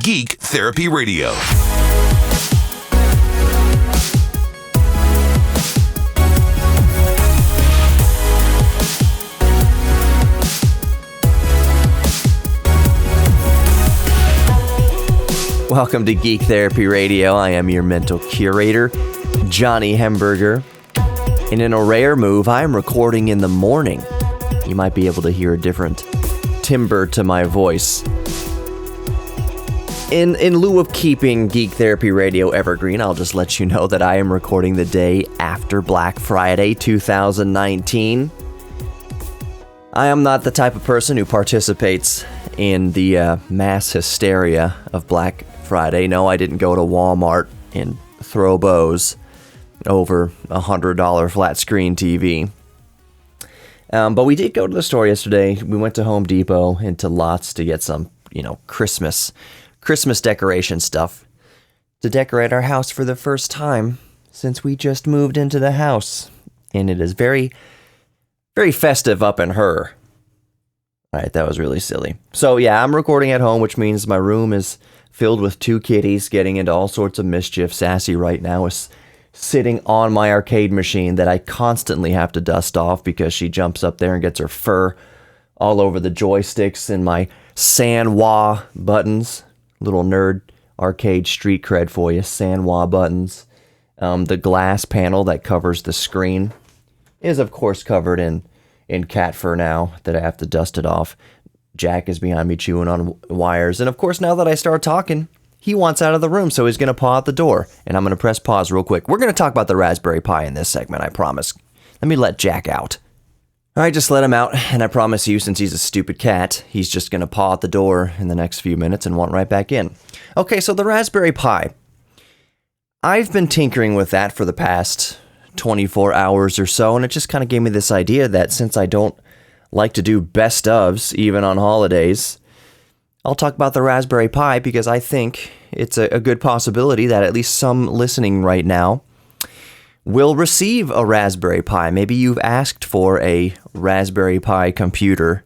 Geek Therapy Radio. Welcome to Geek Therapy Radio. I am your mental curator, Johnny Hemberger. And in a rare move, I am recording in the morning. You might be able to hear a different timbre to my voice. In lieu of keeping Geek Therapy Radio evergreen, I'll just let you know that I am recording the day after Black Friday 2019. I am not the type of person who participates in the mass hysteria of Black Friday. No, I didn't go to Walmart and throw bows over a $100 flat screen TV. But we did go to the store yesterday. We went to Home Depot and to Lots to get some, Christmas decoration stuff to decorate our house for the first time since we just moved into the house. And it is very, very festive up in her. All right, that was really silly. So yeah, I'm recording at home, which means my room is filled with two kitties getting into all sorts of mischief. Sassy right now is sitting on my arcade machine that I constantly have to dust off because she jumps up there and gets her fur all over the joysticks and my Sanwa buttons. Little nerd arcade street cred for you. Sanwa buttons. The glass panel that covers the screen is of course covered in cat fur now that I have to dust it off. Jack is behind me chewing on wires. And of course, now that I start talking, he wants out of the room, so he's going to paw at the door. And I'm going to press pause real quick. We're going to talk about the Raspberry Pi in this segment, I promise. Let me let Jack out. All right, just let him out. And I promise you, since he's a stupid cat, he's just going to paw at the door in the next few minutes and want right back in. Okay, so the Raspberry Pi. I've been tinkering with that for the past 24 hours or so, and it just kind of gave me this idea that since I don't like to do best ofs, even on holidays, I'll talk about the Raspberry Pi because I think it's a good possibility that at least some listening right now will receive a Raspberry Pi. Maybe you've asked for a Raspberry Pi computer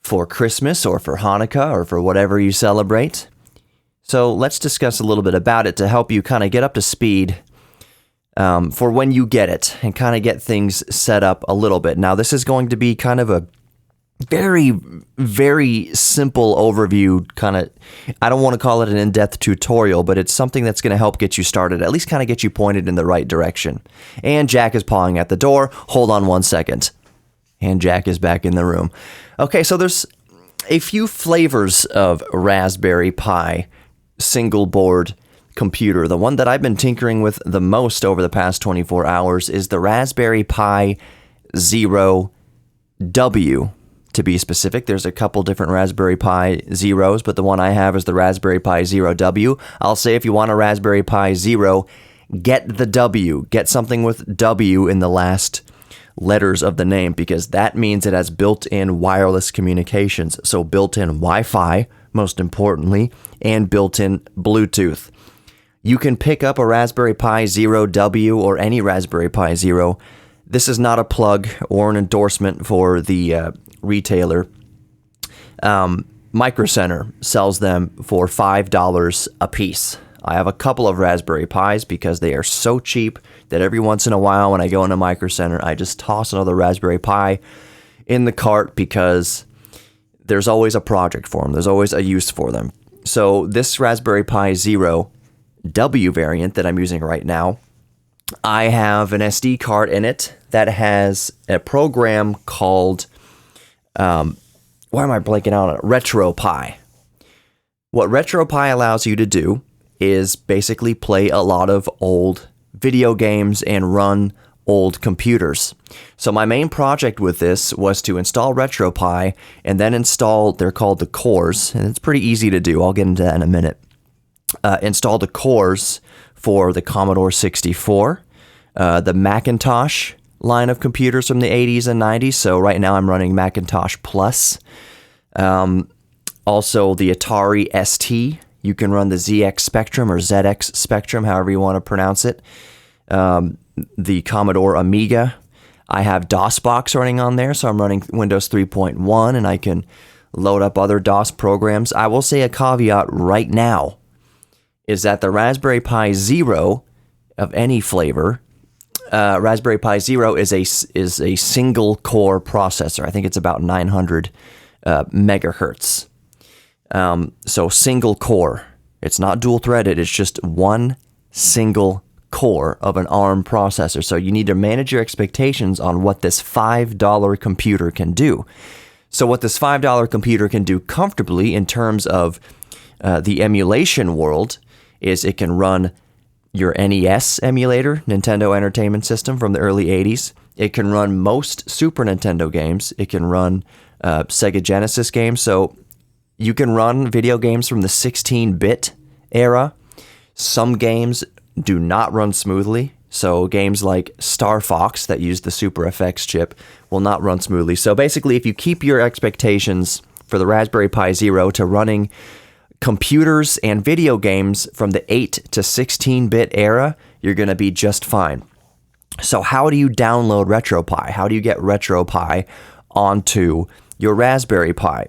for Christmas or for Hanukkah or for whatever you celebrate. So let's discuss a little bit about it to help you kind of get up to speed for when you get it and kind of get things set up a little bit. Now, this is going to be kind of a very, very simple overview, kind of, I don't want to call it an in-depth tutorial, but it's something that's going to help get you started, at least kind of get you pointed in the right direction. And Jack is pawing at the door. Hold on one second. And Jack is back in the room. Okay, so there's a few flavors of Raspberry Pi single board computer. The one that I've been tinkering with the most over the past 24 hours is the Raspberry Pi Zero W. To be specific, there's a couple different Raspberry Pi Zeros, but the one I have is the Raspberry Pi Zero W. I'll say if you want a Raspberry Pi Zero, get the W. Get something with W in the last letters of the name, because that means it has built-in wireless communications. So built-in Wi-Fi, most importantly, and built-in Bluetooth. You can pick up a Raspberry Pi Zero W or any Raspberry Pi Zero. This is not a plug or an endorsement for the retailer. Micro Center sells them for $5 a piece. I have a couple of Raspberry Pis because they are so cheap that every once in a while when I go into Micro Center, I just toss another Raspberry Pi in the cart because there's always a project for them. There's always a use for them. So this Raspberry Pi Zero W variant that I'm using right now, I have an SD card in it that has a program called why am I blanking out on it? Retropie. What Retropie allows you to do is basically play a lot of old video games and run old computers. So my main project with this was to install Retropie and then install, they're called the cores, and it's pretty easy to do. I'll get into that in a minute. Install the cores for the Commodore 64, the Macintosh line of computers from the 80s and 90s. So right now I'm running Macintosh Plus. Also the Atari ST. You can run the ZX Spectrum or ZX Spectrum, however you want to pronounce it. The Commodore Amiga. I have DOSBox running on there, so I'm running Windows 3.1, and I can load up other DOS programs. I will say a caveat right now is that the Raspberry Pi Zero of any flavor, Raspberry Pi Zero is a single core processor. I think it's about 900 megahertz. So single core. It's not dual threaded. It's just one single core of an ARM processor. So you need to manage your expectations on what this $5 computer can do. So what this $5 computer can do comfortably in terms of the emulation world is it can run your NES emulator, Nintendo Entertainment System from the early 80s. It can run most Super Nintendo games. It can run Sega Genesis games. So you can run video games from the 16-bit era. Some games do not run smoothly. So games like Star Fox that use the Super FX chip will not run smoothly. So basically, if you keep your expectations for the Raspberry Pi Zero to running computers and video games from the 8 to 16-bit era, you're going to be just fine. So how do you download Retropie? How do you get Retropie onto your Raspberry Pi?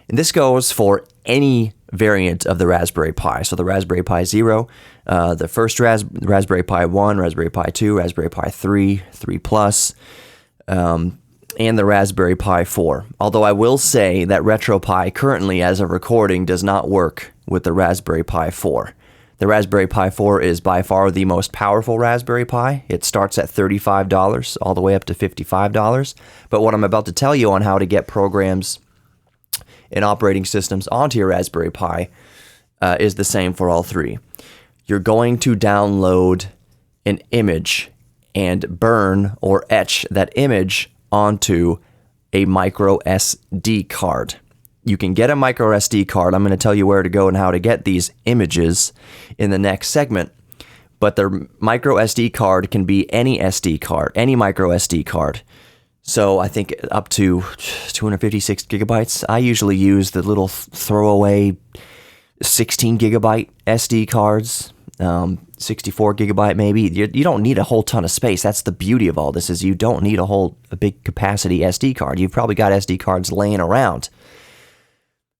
And this goes for any variant of the Raspberry Pi. So the Raspberry Pi Zero, the first Raspberry Pi 1, Raspberry Pi 2, Raspberry Pi 3, 3 Plus, and the Raspberry Pi 4. Although I will say that Retropie currently, as of recording, does not work with the Raspberry Pi 4. The Raspberry Pi 4 is by far the most powerful Raspberry Pi. It starts at $35 all the way up to $55. But what I'm about to tell you on how to get programs and operating systems onto your Raspberry Pi is the same for all three. You're going to download an image and burn or etch that image onto a micro SD card. You can get a micro SD card. I'm going to tell you where to go and how to get these images in the next segment. But the micro SD card can be any SD card, any micro SD card. So I think up to 256 gigabytes. I usually use the little throwaway 16 gigabyte SD cards, 64 gigabyte maybe. You don't need a whole ton of space. That's the beauty of all this, is you don't need a big capacity SD card. You've probably got SD cards laying around.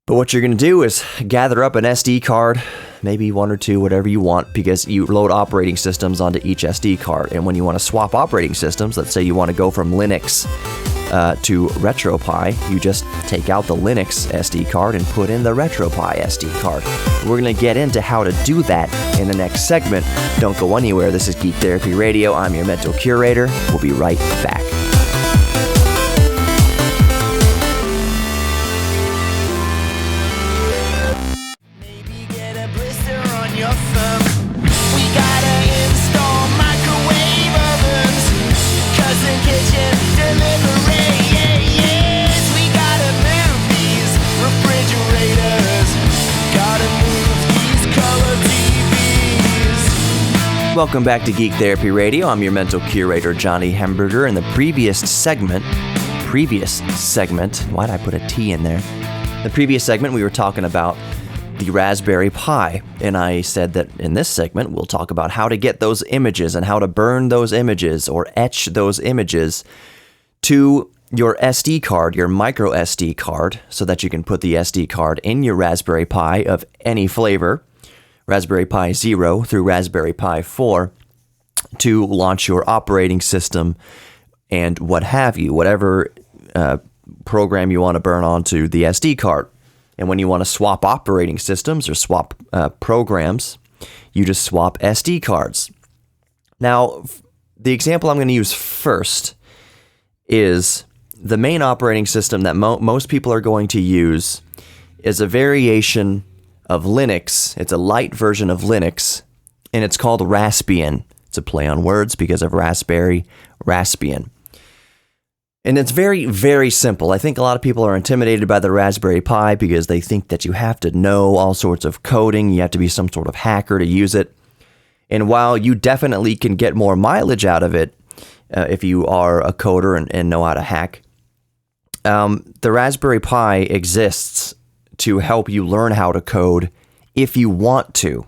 But what you're going to do is gather up an SD card, maybe one or two, whatever you want, because you load operating systems onto each SD card. And when you want to swap operating systems, let's say you want to go from Linux to Retropie, you just take out the Linux SD card and put in the Retropie SD card. We're going to get into how to do that in the next segment. Don't go anywhere. This is Geek Therapy Radio. I'm your mental curator. We'll be right back. Welcome back to Geek Therapy Radio. I'm your mental curator, Johnny Hemberger. In the previous segment, why'd I put a T in there? The previous segment, we were talking about the Raspberry Pi, and I said that in this segment, we'll talk about how to get those images and how to burn those images or etch those images to your SD card, your micro SD card, so that you can put the SD card in your Raspberry Pi of any flavor, Raspberry Pi 0 through Raspberry Pi 4, to launch your operating system and what have you, whatever program you want to burn onto the SD card. And when you want to swap operating systems or swap programs, you just swap SD cards. Now, the example I'm going to use first is the main operating system that most people are going to use is a variation of Linux. It's a light version of Linux, and it's called Raspbian. It's a play on words because of raspberry, Raspbian. And it's very, very simple. I think a lot of people are intimidated by the Raspberry Pi because they think that you have to know all sorts of coding. You have to be some sort of hacker to use it. And while you definitely can get more mileage out of it if you are a coder and know how to hack, the Raspberry Pi exists to help you learn how to code if you want to.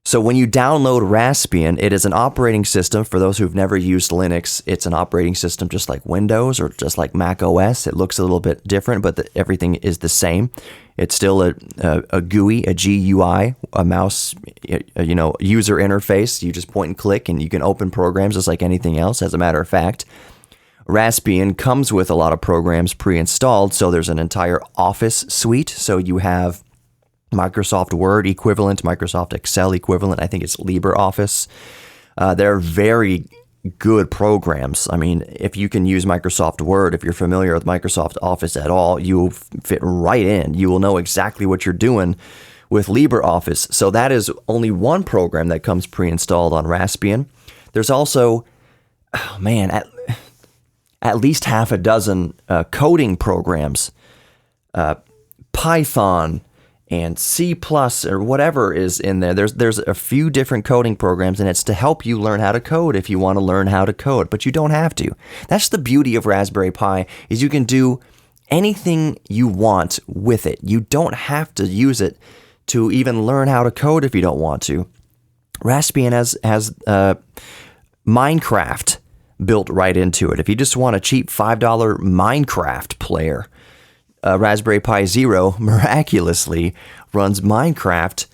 So when you download Raspbian, it is an operating system. For those who've never used Linux, it's an operating system just like Windows or just like Mac OS. It looks a little bit different, but everything is the same. It's still a GUI, a GUI, a mouse, user interface. You just point and click, and you can open programs just like anything else. As a matter of fact, Raspbian comes with a lot of programs pre-installed, so there's an entire Office suite. So you have Microsoft Word equivalent, Microsoft Excel equivalent. I think it's LibreOffice. They're very good programs. I mean, if you can use Microsoft Word, if you're familiar with Microsoft Office at all, you'll fit right in. You will know exactly what you're doing with LibreOffice. So that is only one program that comes pre-installed on Raspbian. There's also, at least half a dozen coding programs, Python and C++ or whatever is in there. There's a few different coding programs, and it's to help you learn how to code if you want to learn how to code, but you don't have to. That's the beauty of Raspberry Pi, is you can do anything you want with it. You don't have to use it to even learn how to code if you don't want to. Raspbian has Minecraft built right into it. If you just want a cheap $5 Minecraft player, Raspberry Pi Zero miraculously runs Minecraft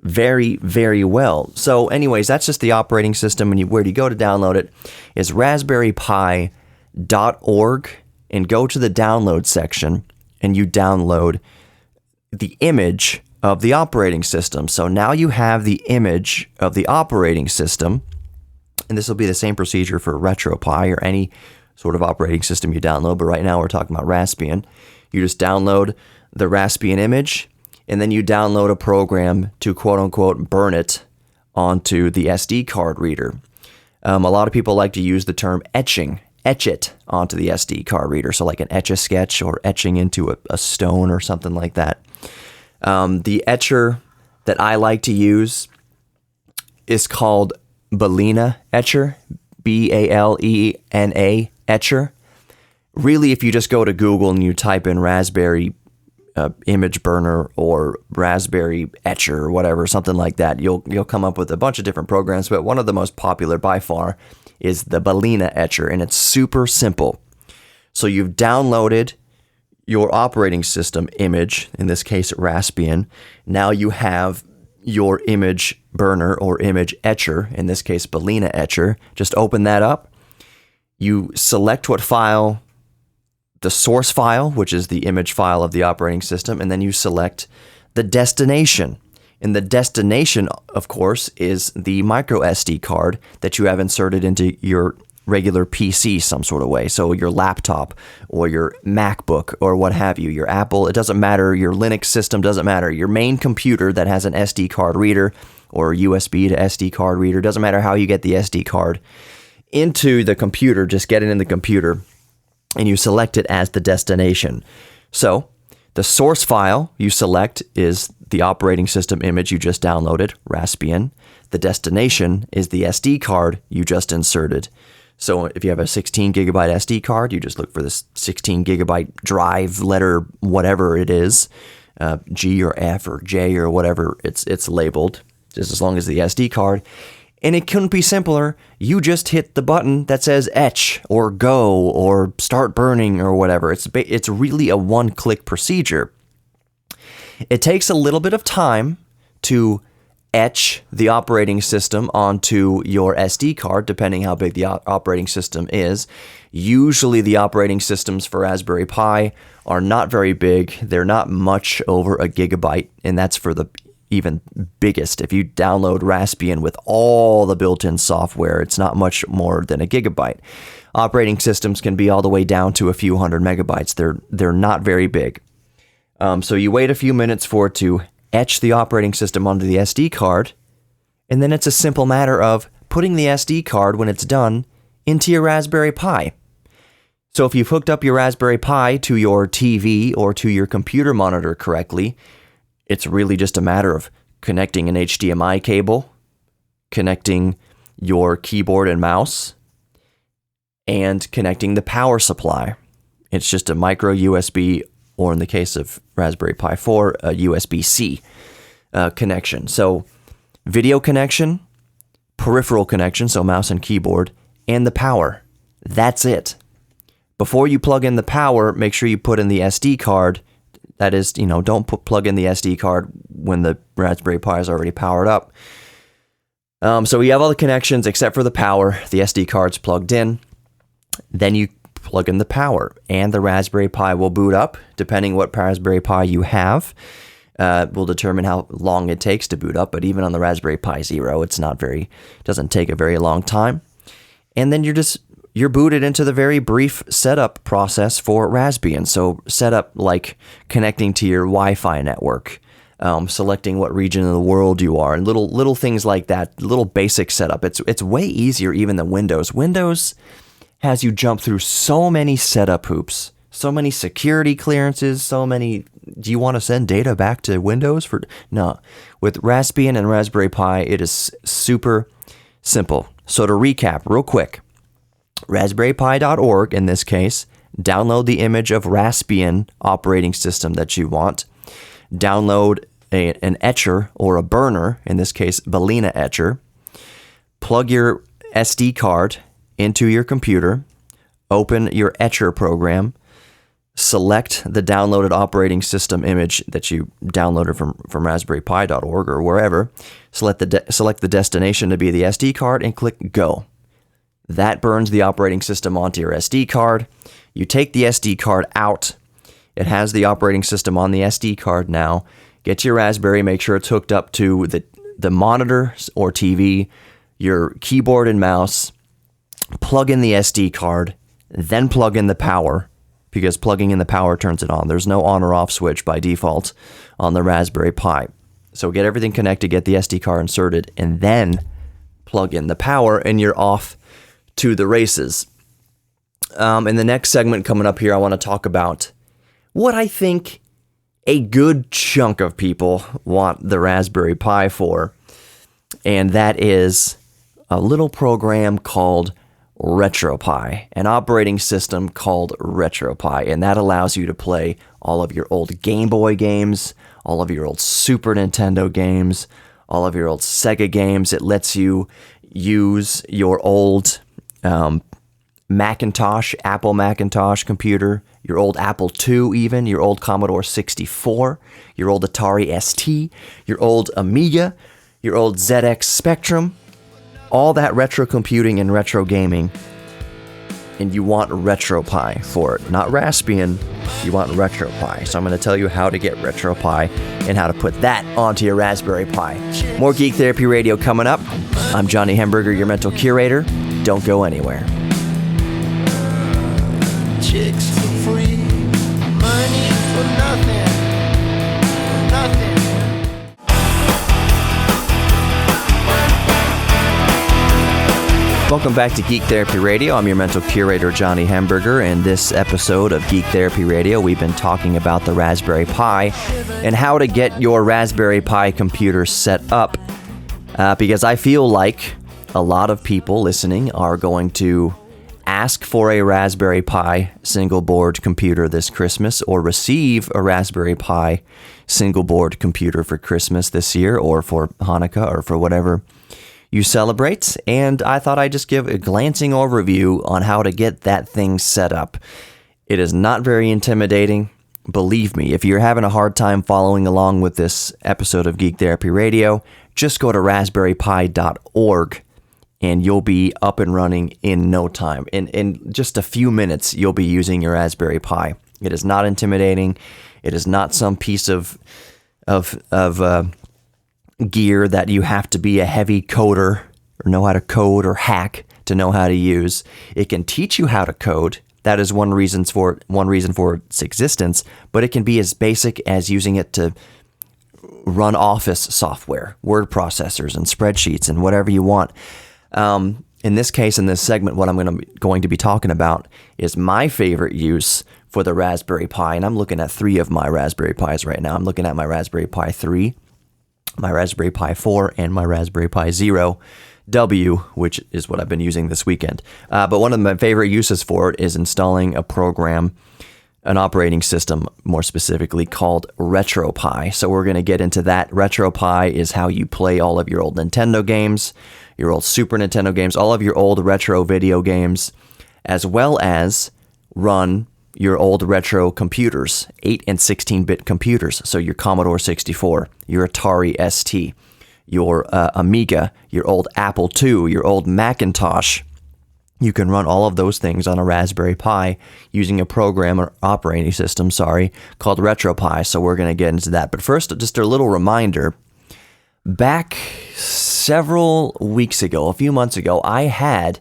very, very well. So anyways, that's just the operating system. And where you go to download it is raspberrypi.org, and go to the download section and you download the image of the operating system. So now you have the image of the operating system, and this will be the same procedure for Retropie or any sort of operating system you download, but right now we're talking about Raspbian. You just download the Raspbian image, and then you download a program to quote-unquote burn it onto the SD card reader. A lot of people like to use the term etching, etch it onto the SD card reader, so like an Etch-a-Sketch or etching into a stone or something like that. The etcher that I like to use is called Balena etcher, Balena etcher. Really, if you just go to Google and you type in Raspberry image burner or Raspberry etcher or whatever, something like that, you'll come up with a bunch of different programs, but one of the most popular by far is the Balena etcher, and it's super simple. So you've downloaded your operating system image, in this case Raspbian. Now you have your image burner or image etcher, in this case Balena etcher. Just open that up. You select what file, the source file, which is the image file of the operating system, and then you select the destination. And the destination, of course, is the micro SD card that you have inserted into your regular PC some sort of way. So your laptop or your MacBook or what have you, your Apple, it doesn't matter, your Linux system doesn't matter, your main computer that has an SD card reader or USB to SD card reader, doesn't matter how you get the SD card into the computer, just get it in the computer and you select it as the destination. So the source file you select is the operating system image you just downloaded, Raspbian. The destination is the SD card you just inserted. So if you have a 16 gigabyte SD card, you just look for this 16 gigabyte drive letter, whatever it is, G or F or J or whatever it's labeled, just as long as the SD card. And it couldn't be simpler. You just hit the button that says etch or go or start burning or whatever. It's really a one-click procedure. It takes a little bit of time to etch the operating system onto your SD card, depending how big the operating system is. Usually the operating systems for Raspberry Pi are not very big. They're not much over a gigabyte, and that's for the even biggest. If you download Raspbian with all the built-in software, it's not much more than a gigabyte. Operating systems can be all the way down to a few hundred megabytes. They're not very big. So you wait a few minutes for it to etch the operating system onto the SD card, and then it's a simple matter of putting the SD card, when it's done, into your Raspberry Pi. So if you've hooked up your Raspberry Pi to your TV or to your computer monitor correctly, it's really just a matter of connecting an HDMI cable, connecting your keyboard and mouse, and connecting the power supply. It's just a micro USB, or in the case of Raspberry Pi 4, a USB-C connection. So video connection, peripheral connection, so mouse and keyboard, and the power. That's it. Before you plug in the power, make sure you put in the SD card. That is, don't plug in the SD card when the Raspberry Pi is already powered up. So we have all the connections except for the power. The SD card's plugged in. Then you plug in the power, and the Raspberry Pi will boot up. Depending what Raspberry Pi you have, will determine how long it takes to boot up. But even on the Raspberry Pi Zero, doesn't take a very long time. And then you're booted into the very brief setup process for Raspbian. So setup like connecting to your Wi-Fi network, selecting what region of the world you are, and little things like that, little basic setup. It's way easier even than Windows. Windows has you jump through so many setup hoops, so many security clearances, do you want to send data back to Windows? No. With Raspbian and Raspberry Pi, it is super simple. So to recap real quick, raspberrypi.org in this case, download the image of Raspbian operating system that you want, download an etcher or a burner, in this case, Balena etcher, plug your SD card into your computer, open your etcher program, select the downloaded operating system image that you downloaded from raspberrypi.org or wherever, select the destination to be the SD card, and click Go. That burns the operating system onto your SD card. You take the SD card out. It has the operating system on the SD card now. Get your Raspberry, make sure it's hooked up to the monitor or TV, your keyboard and mouse, plug in the SD card, then plug in the power, because plugging in the power turns it on. There's no on or off switch by default on the Raspberry Pi. So get everything connected, get the SD card inserted, and then plug in the power, and you're off to the races. In the next segment coming up here, I want to talk about what I think a good chunk of people want the Raspberry Pi for, and that is a little program called Retropie, an operating system called Retropie, and that allows you to play all of your old Game Boy games, all of your old Super Nintendo games, all of your old Sega games. It lets you use your old Macintosh, Apple Macintosh computer, your old Apple II even, your old Commodore 64, your old Atari ST, your old Amiga, your old ZX Spectrum, all that retro computing and retro gaming, and you want Retropie for it. Not Raspbian, you want Retropie. So I'm going to tell you how to get Retropie and how to put that onto your Raspberry Pi. More Geek Therapy Radio coming up. I'm Johnny Hemberger, your mental curator. Don't go anywhere. Chicks for free, money for nothing, nothing. Welcome back to Geek Therapy Radio. I'm your mental curator, Johnny Hemberger. In this episode of Geek Therapy Radio, we've been talking about the Raspberry Pi and how to get your Raspberry Pi computer set up. Because I feel like a lot of people listening are going to ask for a Raspberry Pi single board computer this Christmas, or receive a Raspberry Pi single board computer for Christmas this year, or for Hanukkah, or for whatever you celebrate. And I thought I'd just give a glancing overview on how to get that thing set up. It is not very intimidating. Believe me, if you're having a hard time following along with this episode of Geek Therapy Radio, just go to raspberrypi.org. and you'll be up and running in no time. In just a few minutes, you'll be using your Raspberry Pi. It is not intimidating. It is not some piece of gear that you have to be a heavy coder or know how to code or hack to know how to use. It can teach you how to code. That is one reason for its existence, but it can be as basic as using it to run Office software, word processors, and spreadsheets, and whatever you want. In this case, in this segment, what I'm going to be talking about is my favorite use for the Raspberry Pi, and I'm looking at 3 of my Raspberry Pis right now. I'm looking at my Raspberry Pi 3, my Raspberry Pi 4, and my Raspberry Pi Zero W, which is what I've been using this weekend. But one of my favorite uses for it is installing a program an operating system, more specifically called Retropie. So we're going to get into that. Retropie is how you play all of your old Nintendo games, your old Super Nintendo games, all of your old retro video games, as well as run your old retro computers, 8 and 16-bit computers. So your Commodore 64, your Atari ST, your Amiga, your old Apple II, your old Macintosh. You can run all of those things on a Raspberry Pi using a program or operating system, called Retropie. So we're going to get into that. But first, just a little reminder. Back several weeks ago, a few months ago, I had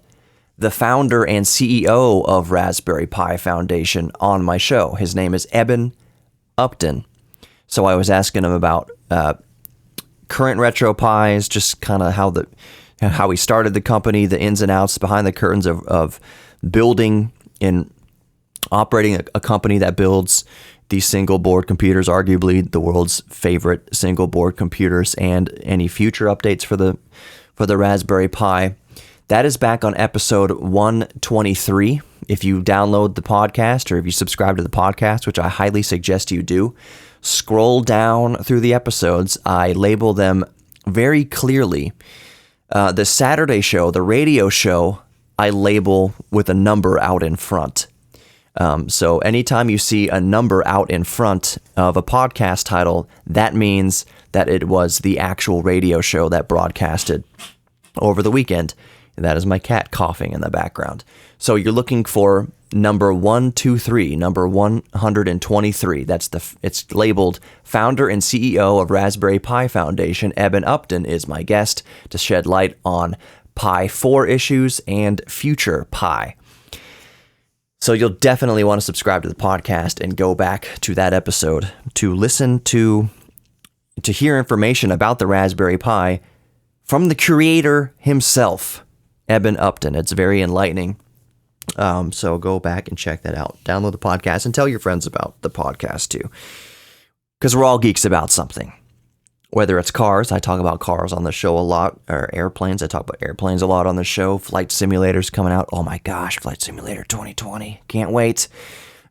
the founder and CEO of Raspberry Pi Foundation on my show. His name is Eben Upton. So I was asking him about current RetroPies, just kind of how he started the company, the ins and outs behind the curtains of building and operating a company that builds these single board computers, arguably the world's favorite single board computers, and any future updates for the Raspberry Pi. That is back on episode 123. If you download the podcast or if you subscribe to the podcast, which I highly suggest you do, scroll down through the episodes. I label them very clearly. The Saturday show, the radio show, I label with a number out in front. So anytime you see a number out in front of a podcast title, that means that it was the actual radio show that broadcasted over the weekend. That is my cat coughing in the background. So you're looking for number 123, number 123. It's labeled founder and CEO of Raspberry Pi Foundation. Eben Upton is my guest to shed light on Pi 4 issues and future Pi. So you'll definitely want to subscribe to the podcast and go back to that episode to listen to hear information about the Raspberry Pi from the creator himself, Eben Upton. It's very enlightening. So go back and check that out. Download the podcast and tell your friends about the podcast too. Because we're all geeks about something. Whether it's cars, I talk about cars on the show a lot, or airplanes, I talk about airplanes a lot on the show. Flight simulators coming out. Oh my gosh, Flight Simulator 2020. Can't wait.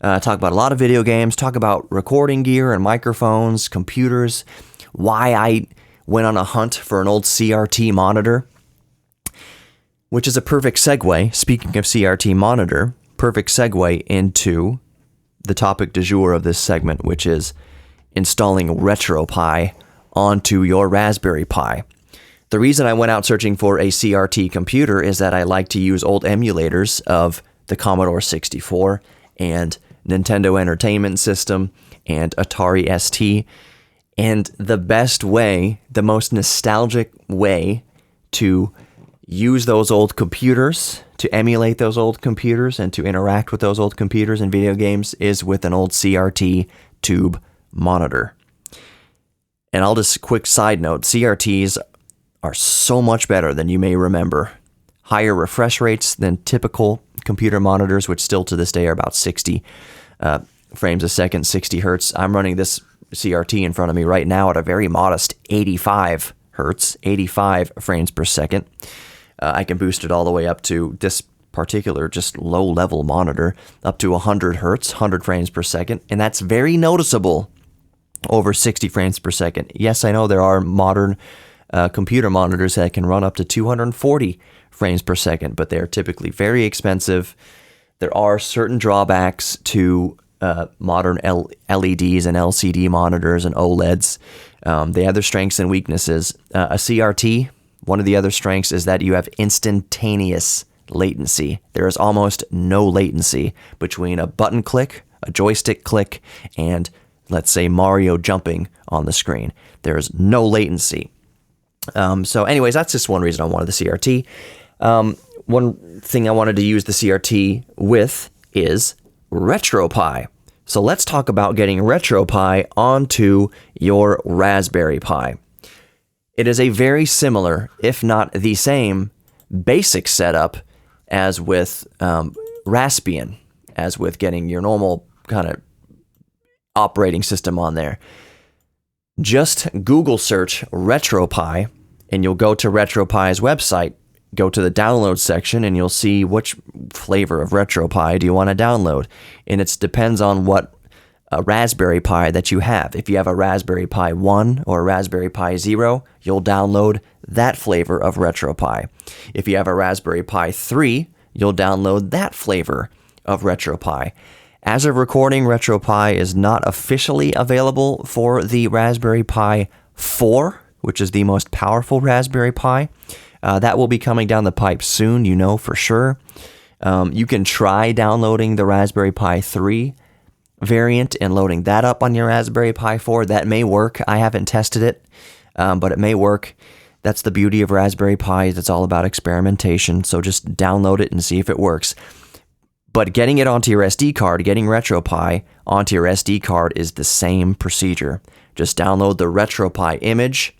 Talk about a lot of video games. Talk about recording gear and microphones, computers. Why I went on a hunt for an old CRT monitor. Which is a perfect segue, speaking of CRT monitor, perfect segue into the topic du jour of this segment, which is installing Retropie onto your Raspberry Pi. The reason I went out searching for a CRT computer is that I like to use old emulators of the Commodore 64 and Nintendo Entertainment System and Atari ST. And the best way, the most nostalgic way to use those old computers, to emulate those old computers, and to interact with those old computers in video games is with an old CRT tube monitor. And I'll just quick side note, CRTs are so much better than you may remember. Higher refresh rates than typical computer monitors, which still to this day are about 60 frames a second, 60 hertz. I'm running this CRT in front of me right now at a very modest 85 hertz, 85 frames per second. I can boost it all the way up to this particular just low-level monitor, up to 100 hertz, 100 frames per second, and that's very noticeable over 60 frames per second. Yes, I know there are modern computer monitors that can run up to 240 frames per second, but they're typically very expensive. There are certain drawbacks to modern LEDs and LCD monitors and OLEDs. They have their strengths and weaknesses. A CRT, one of the other strengths is that you have instantaneous latency. There is almost no latency between a button click, a joystick click, and let's say Mario jumping on the screen. There's no latency. So anyways, that's just one reason I wanted the CRT. One thing I wanted to use the CRT with is Retropie. So let's talk about getting Retropie onto your Raspberry Pi. It is a very similar, if not the same, basic setup as with Raspbian, as with getting your normal kind of operating system on there. Just Google search Retropie, and you'll go to Retropie's website. go to the download section and you'll see which flavor of Retropie do you want to download. And it depends on what Raspberry Pi that you have. If you have a Raspberry Pi 1 or a Raspberry Pi 0, you'll download that flavor of Retropie. If you have a Raspberry Pi 3, you'll download that flavor of Retropie. As of recording, Retropie is not officially available for the Raspberry Pi 4, which is the most powerful Raspberry Pi. That will be coming down the pipe soon, you know for sure. You can try downloading the Raspberry Pi 3 variant and loading that up on your Raspberry Pi 4. That may work. I haven't tested it, but it may work. That's the beauty of Raspberry Pi. It's all about experimentation. So just download it and see if it works. But getting it onto your SD card, getting Retropie onto your SD card is the same procedure. Just download the Retropie image,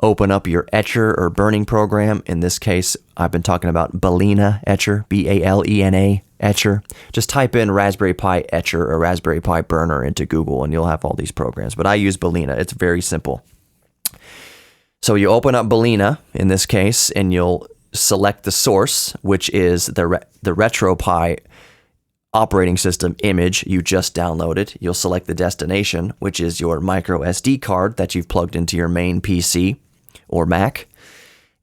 open up your etcher or burning program. In this case, I've been talking about Balena etcher, Balena etcher. Just type in Raspberry Pi etcher or Raspberry Pi burner into Google and you'll have all these programs. But I use Balena. It's very simple. So you open up Balena in this case and you'll select the source, which is the Retropie operating system image you just downloaded. You'll select the destination, which is your micro SD card that you've plugged into your main PC or Mac.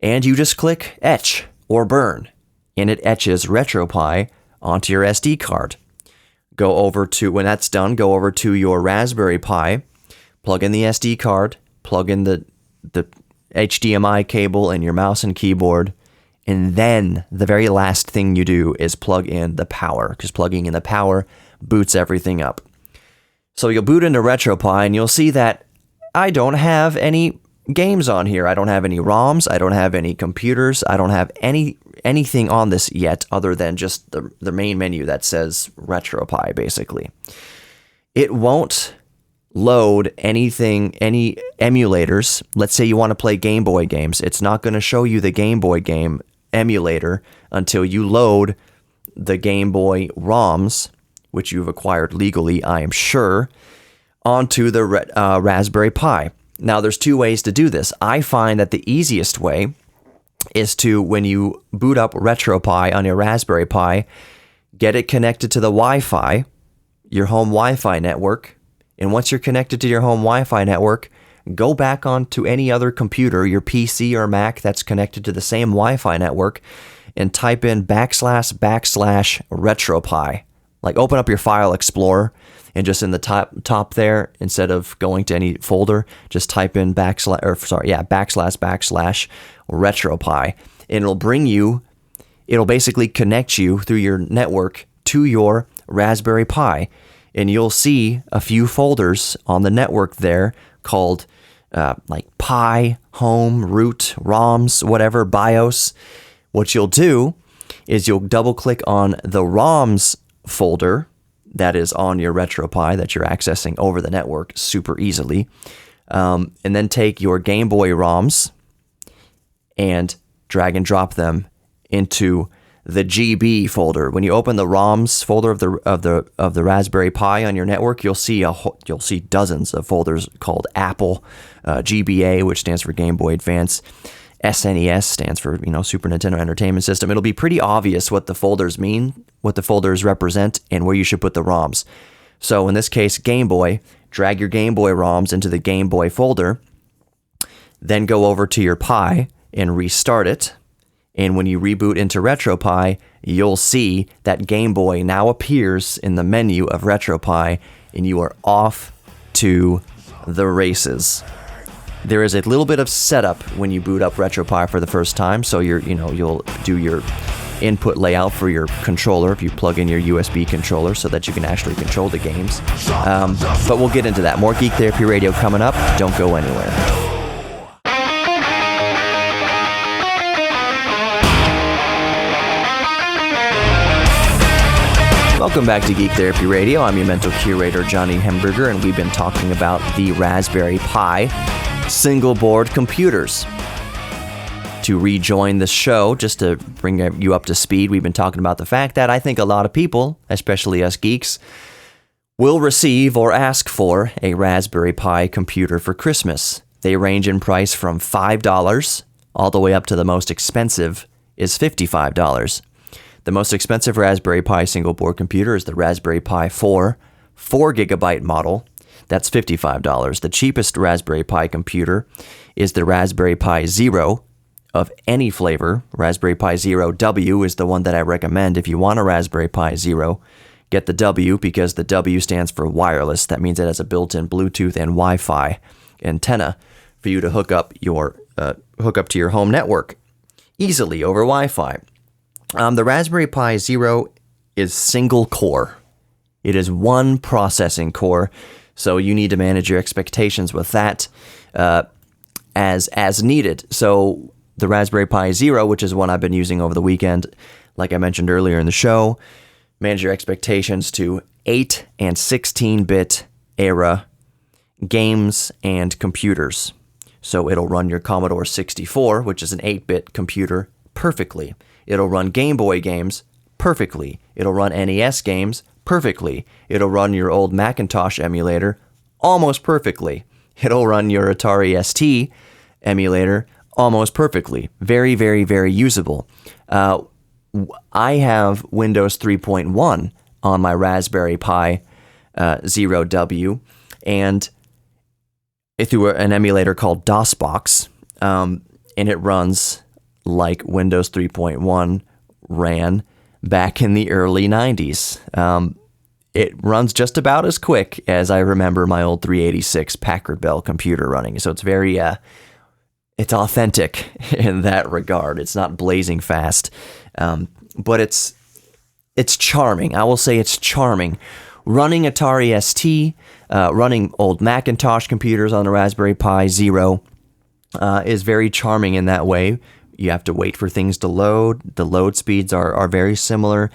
And you just click etch or burn and it etches Retropie onto your SD card. Go over to, when that's done, go over to your Raspberry Pi, plug in the SD card, plug in the HDMI cable and your mouse and keyboard, and then the very last thing you do is plug in the power, because plugging in the power boots everything up. So you'll boot into Retropie and you'll see that I don't have any games on here. I don't have any ROMs. I don't have any computers. I don't have anything on this yet other than just the main menu that says Retropie, basically. It won't load anything, any emulators. Let's say you want to play Game Boy games. It's not going to show you the Game Boy game emulator until you load the Game Boy ROMs, which you've acquired legally, I am sure, onto the Raspberry Pi. Now, there's two ways to do this. I find that the easiest way is to, when you boot up Retropie on your Raspberry Pi, get it connected to the Wi-Fi, your home Wi-Fi network. And once you're connected to your home Wi-Fi network, go back onto any other computer, your PC or Mac that's connected to the same Wi-Fi network, and type in / Retropie. Like Open up your file explorer, and just in the top there, instead of going to any folder, just type in / Retropie. And it'll basically connect you through your network to your Raspberry Pi. And you'll see a few folders on the network there called like Pi, Home, Root, ROMs, whatever, BIOS. What you'll do is you'll double click on the ROMs folder that is on your Retropie that you're accessing over the network super easily. And then take your Game Boy ROMs and drag and drop them into the GB folder. When you open the ROMs folder of the Raspberry Pi on your network, you'll see dozens of folders called Apple, GBA, which stands for Game Boy Advance, SNES stands for Super Nintendo Entertainment System. It'll be pretty obvious what the folders mean, what the folders represent, and where you should put the ROMs. So in this case, Game Boy, drag your Game Boy ROMs into the Game Boy folder, then go over to your Pi and restart it. And when you reboot into Retropie, you'll see that Game Boy now appears in the menu of Retropie, and you are off to the races. There is a little bit of setup when you boot up Retropie for the first time, so you'll do your input layout for your controller if you plug in your USB controller so that you can actually control the games. But we'll get into that. More Geek Therapy Radio coming up. Don't go anywhere. Welcome back to Geek Therapy Radio. I'm your mental curator, Johnny Hemberger, and we've been talking about the Raspberry Pi single board computers. To rejoin the show, just to bring you up to speed, we've been talking about the fact that I think a lot of people, especially us geeks, will receive or ask for a Raspberry Pi computer for Christmas. They range in price from $5 all the way up to the most expensive is $55. The most expensive Raspberry Pi single board computer is the Raspberry Pi 4 4GB model. That's $55. The cheapest Raspberry Pi computer is the Raspberry Pi Zero of any flavor. Raspberry Pi Zero W is the one that I recommend. If you want a Raspberry Pi Zero, get the W, because the W stands for wireless. That means it has a built-in Bluetooth and Wi-Fi antenna for you to hook up to your home network easily over Wi-Fi. The Raspberry Pi Zero is single core. It is one processing core, so you need to manage your expectations with that as needed. So the Raspberry Pi Zero, which is one I've been using over the weekend, like I mentioned earlier in the show, manage your expectations to 8 and 16-bit era games and computers. So it'll run your Commodore 64, which is an 8-bit computer, perfectly. It'll run Game Boy games perfectly. It'll run NES games perfectly. It'll run your old Macintosh emulator almost perfectly. It'll run your Atari ST emulator almost perfectly. Very, very, very usable. I have Windows 3.1 on my Raspberry Pi Zero W, and through an emulator called DOSBox, and it runs like Windows 3.1 ran back in the early 90s. It runs just about as quick as I remember my old 386 Packard Bell computer running. So it's very, it's authentic in that regard. It's not blazing fast, but it's charming. I will say it's charming. Running Atari ST, running old Macintosh computers on the Raspberry Pi Zero is very charming in that way. You have to wait for things to load. The load speeds are very similar.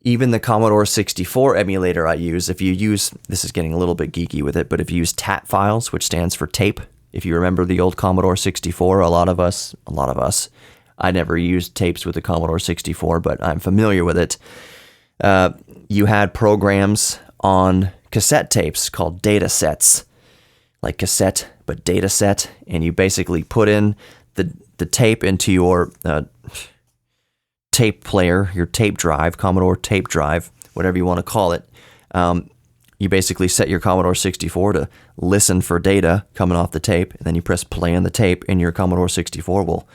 Even the Commodore 64 emulator I use, if you use, this is getting a little bit geeky with it, but if you use TAT files, which stands for tape, if you remember the old Commodore 64, a lot of us, I never used tapes with the Commodore 64, but I'm familiar with it. You had programs on cassette tapes called data sets, like cassette, but data set, and you basically put in the tape into your tape player, your tape drive, Commodore tape drive, whatever you want to call it. You basically set your Commodore 64 to listen for data coming off the tape, and then you press play on the tape, and your Commodore 64 will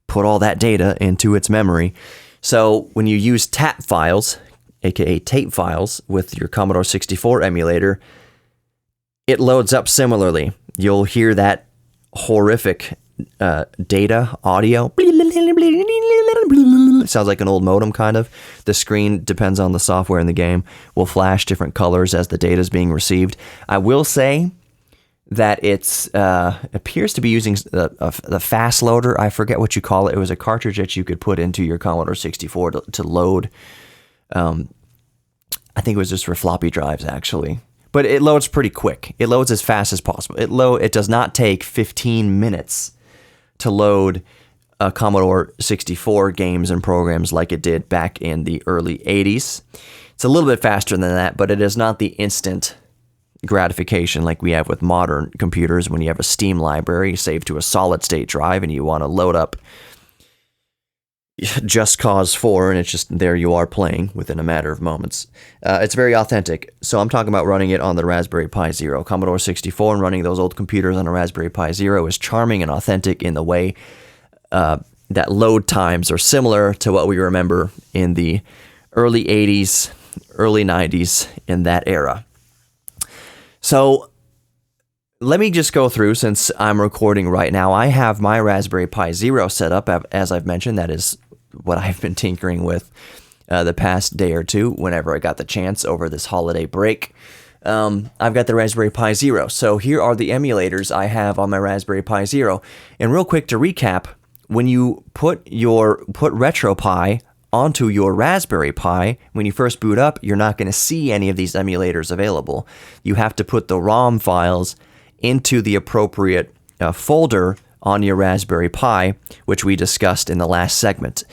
put all that data into its memory. So when you use TAT files, aka tape files, with your Commodore 64 emulator, it loads up similarly. You'll hear that horrific data audio. It sounds like an old modem, kind of. The screen, depends on the software in the game, will flash different colors as the data is being received. I will say that it appears to be using the fast loader. I forget what you call it. It was a cartridge that you could put into your Commodore 64 to load. I think it was just for floppy drives, actually. But it loads pretty quick. It loads as fast as possible. It does not take 15 minutes to load Commodore 64 games and programs like it did back in the early 80s. It's a little bit faster than that, but it is not the instant gratification like we have with modern computers when you have a Steam library saved to a solid-state drive and you want to load up Just Cause 4, and it's just there you are playing within a matter of moments. It's very authentic. So I'm talking about running it on the Raspberry Pi Zero. Commodore 64 and running those old computers on a Raspberry Pi Zero is charming and authentic in the way that load times are similar to what we remember in the early 80s, early 90s, in that era. So let me just go through, since I'm recording right now. I have my Raspberry Pi Zero set up, as I've mentioned. That is what I've been tinkering with the past day or two whenever I got the chance over this holiday break. I've got the Raspberry Pi Zero. So here are the emulators I have on my Raspberry Pi Zero. And real quick to recap, when you put Retropie onto your Raspberry Pi, when you first boot up, you're not going to see any of these emulators available. You have to put the ROM files into the appropriate folder on your Raspberry Pi, which we discussed in the last segment.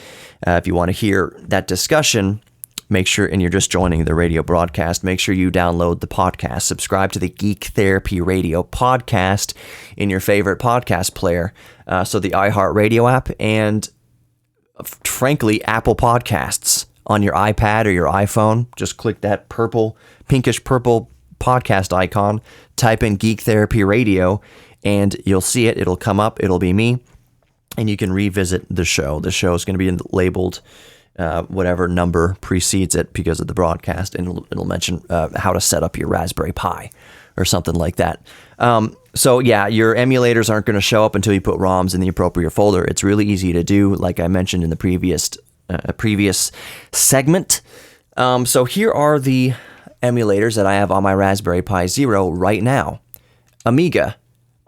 If you want to hear that discussion, make sure, and you're just joining the radio broadcast, make sure you download the podcast. Subscribe to the Geek Therapy Radio podcast in your favorite podcast player. So the iHeartRadio app, and frankly, Apple Podcasts on your iPad or your iPhone. Just click that pinkish purple podcast icon, type in Geek Therapy Radio, and you'll see it. It'll come up. It'll be me, and you can revisit the show. The show is going to be labeled whatever number precedes it because of the broadcast, and it'll mention how to set up your Raspberry Pi or something like that. So yeah, your emulators aren't going to show up until you put ROMs in the appropriate folder. It's really easy to do, like I mentioned in the previous segment. So here are the emulators that I have on my Raspberry Pi Zero right now. Amiga,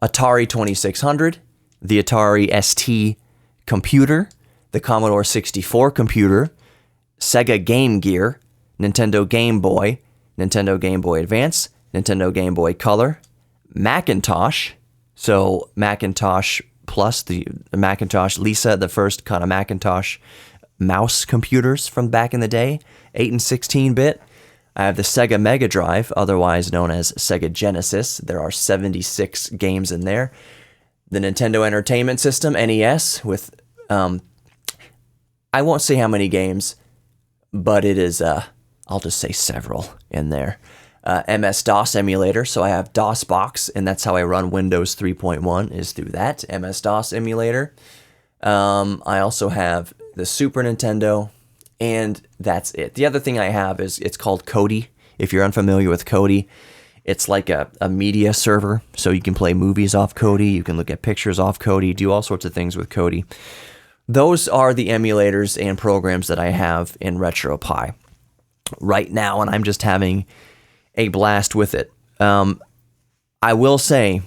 Atari 2600, the Atari ST computer, the Commodore 64 computer, Sega Game Gear, Nintendo Game Boy, Nintendo Game Boy Advance, Nintendo Game Boy Color, Macintosh, so Macintosh Plus, the Macintosh Lisa, the first kind of Macintosh mouse computers from back in the day, 8 and 16-bit. I have the Sega Mega Drive, otherwise known as Sega Genesis. There are 76 games in there. The Nintendo Entertainment System, NES, with, I won't say how many games, but it is, I'll just say several in there. MS-DOS emulator, so I have DOSBox, and that's how I run Windows 3.1, is through that MS-DOS emulator. I also have the Super Nintendo, and that's it. The other thing I have is, it's called Kodi. If you're unfamiliar with Kodi, it's like a media server, so you can play movies off Kodi, you can look at pictures off Kodi, do all sorts of things with Kodi. Those are the emulators and programs that I have in Retropie right now, and I'm just having a blast with it. I will say,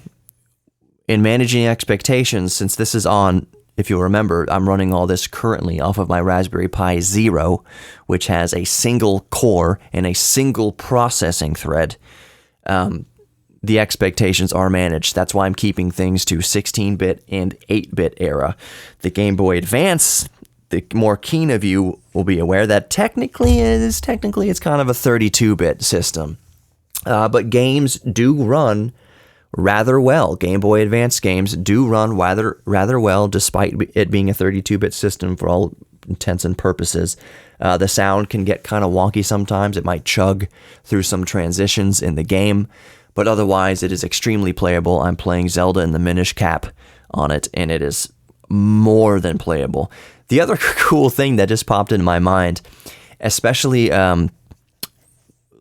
in managing expectations, since this is on, if you'll remember, I'm running all this currently off of my Raspberry Pi Zero, which has a single core and a single processing thread. The expectations are managed. That's why I'm keeping things to 16-bit and 8-bit era. The Game Boy Advance, the more keen of you will be aware that technically it's kind of a 32-bit system. But games do run rather well. Game Boy Advance games do run rather well, despite it being a 32-bit system for all intents and purposes. The sound can get kind of wonky sometimes. It might chug through some transitions in the game, but otherwise it is extremely playable. I'm playing Zelda in the Minish Cap on it, and it is more than playable. The other cool thing that just popped into my mind, especially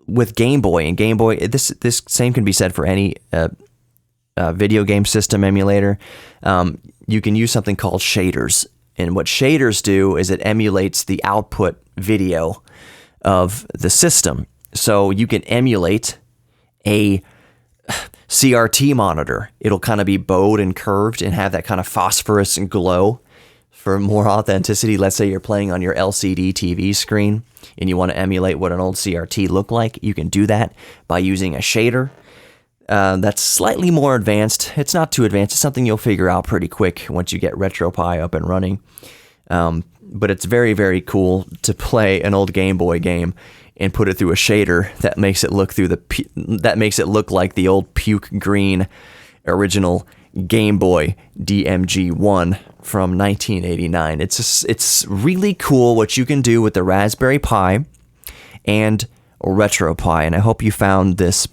with Game Boy, and Game Boy, this same can be said for any video game system emulator. You can use something called shaders, and what shaders do is it emulates the output video of the system. So you can emulate a CRT monitor. It'll kind of be bowed and curved and have that kind of phosphorus and glow for more authenticity. Let's say you're playing on your LCD TV screen and you want to emulate what an old CRT looked like. You can do that by using a shader. That's slightly more advanced. It's not too advanced. It's something you'll figure out pretty quick once you get Retropie up and running. But it's very, very cool to play an old Game Boy game and put it through a shader that makes it look like the old puke green original Game Boy DMG-1 from 1989. It's really cool what you can do with the Raspberry Pi and Retropie, and I hope you found this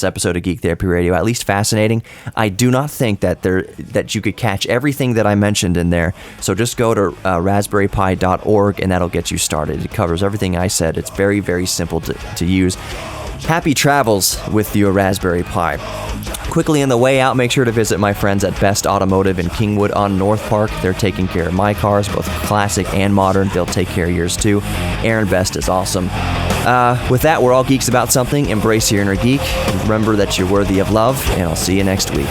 episode of Geek Therapy Radio at least fascinating. I do not think that you could catch everything that I mentioned in there, so just go to raspberrypi.org and that'll get you started. It covers everything I said. It's very, very simple to use. Happy travels with your Raspberry Pi. Quickly on the way out, make sure to visit my friends at Best Automotive in Kingwood on North Park. They're taking care of my cars, both classic and modern. They'll take care of yours too. Aaron Best is awesome. With that, we're all geeks about something. Embrace your inner geek. Remember that you're worthy of love, and I'll see you next week.